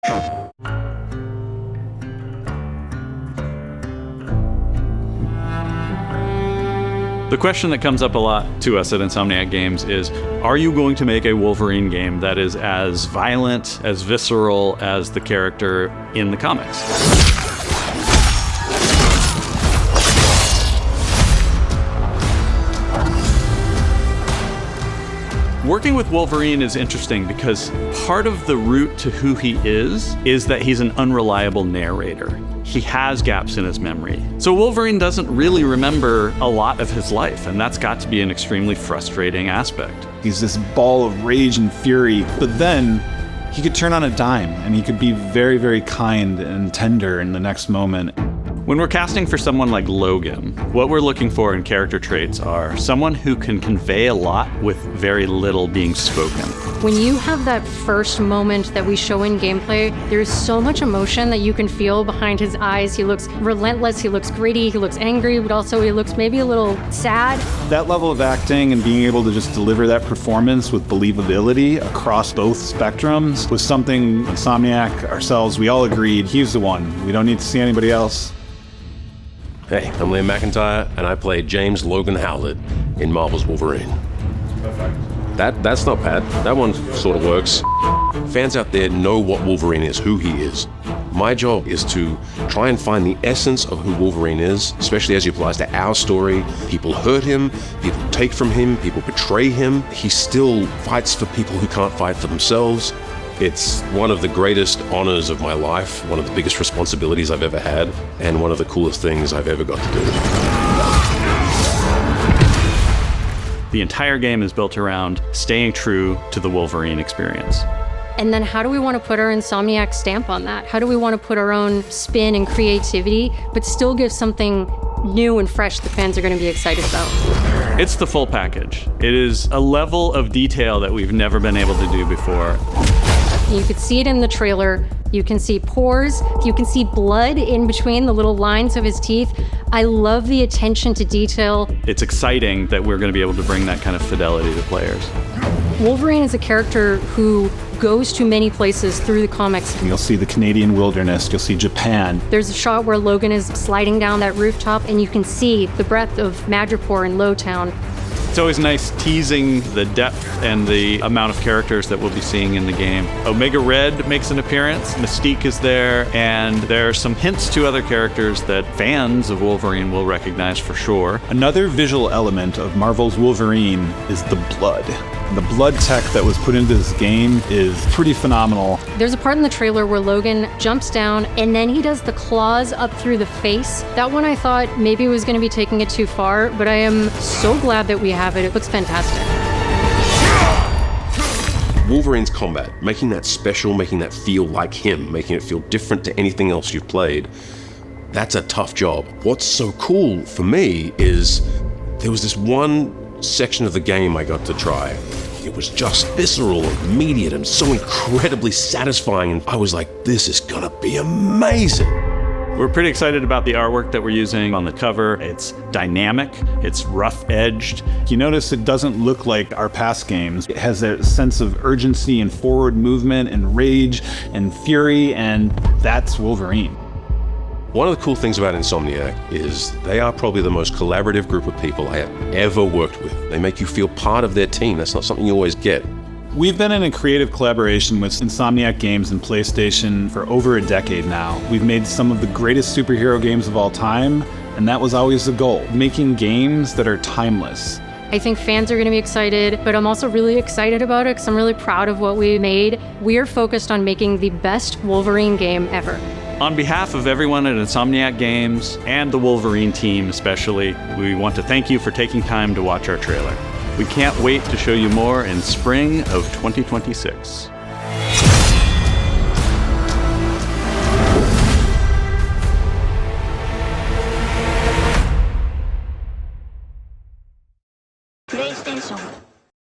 The question that comes up a lot to us at Insomniac Games is, are you going to make a Wolverine game that is as violent, as visceral as the character in the comics? Working with Wolverine is interesting because part of the route to who he is that he's an unreliable narrator. He has gaps in his memory. So Wolverine doesn't really remember a lot of his life, and that's got to be an extremely frustrating aspect. He's this ball of rage and fury, but then he could turn on a dime, and he could be very, very kind and tender in the next moment. When we're casting for someone like Logan, what we're looking for in character traits are someone who can convey a lot with very little being spoken. When you have that first moment that we show in gameplay, there's so much emotion that you can feel behind his eyes. He looks relentless, he looks gritty, he looks angry, but also he looks maybe a little sad. That level of acting and being able to just deliver that performance with believability across both spectrums was something Insomniac, ourselves, we all agreed he's the one. We don't need to see anybody else. Hey, I'm Liam McIntyre, and I play James Logan Howlett in Marvel's Wolverine. Perfect. That's not bad. That one sort of works. Fans out there know what Wolverine is, who he is. My job is to try and find the essence of who Wolverine is, especially as it applies to our story. People hurt him, people take from him, people betray him. He still fights for people who can't fight for themselves. It's one of the greatest honors of my life, one of the biggest responsibilities I've ever had, and one of the coolest things I've ever got to do. The entire game is built around staying true to the Wolverine experience. And then how do we want to put our Insomniac stamp on that? How do we want to put our own spin and creativity, but still give something new and fresh the fans are going to be excited about? It's the full package. It is a level of detail that we've never been able to do before. You could see it in the trailer. You can see pores. You can see blood in between the little lines of his teeth. I love the attention to detail. It's exciting that we're going to be able to bring that kind of fidelity to players. Wolverine is a character who goes to many places through the comics. You'll see the Canadian wilderness, you'll see Japan. There's a shot where Logan is sliding down that rooftop, and you can see the breadth of Madripoor in Lowtown. It's always nice teasing the depth and the amount of characters that we'll be seeing in the game. Omega Red makes an appearance, Mystique is there, and there are some hints to other characters that fans of Wolverine will recognize for sure. Another visual element of Marvel's Wolverine is the blood. The blood tech that was put into this game is pretty phenomenal. There's a part in the trailer where Logan jumps down and then he does the claws up through the face. That one I thought maybe was going to be taking it too far, but I am so glad that we have it. It looks fantastic. Wolverine's combat, making that special, making that feel like him, making it feel different to anything else you've played, that's a tough job. What's so cool for me is there was this one section of the game I got to try. It was just visceral and immediate and so incredibly satisfying, and I was like, this is gonna be amazing. We're pretty excited about the artwork that we're using on the cover. It's dynamic, it's rough-edged. You notice it doesn't look like our past games. It has a sense of urgency and forward movement and rage and fury, and that's Wolverine. One of the cool things about Insomniac is they are probably the most collaborative group of people I have ever worked with. They make you feel part of their team. That's not something you always get. We've been in a creative collaboration with Insomniac Games and PlayStation for over a decade now. We've made some of the greatest superhero games of all time, and that was always the goal, making games that are timeless. I think fans are going to be excited, but I'm also really excited about it because I'm really proud of what we made. We are focused on making the best Wolverine game ever. On behalf of everyone at Insomniac Games and the Wolverine team especially, we want to thank you for taking time to watch our trailer. We can't wait to show you more in spring of 2026.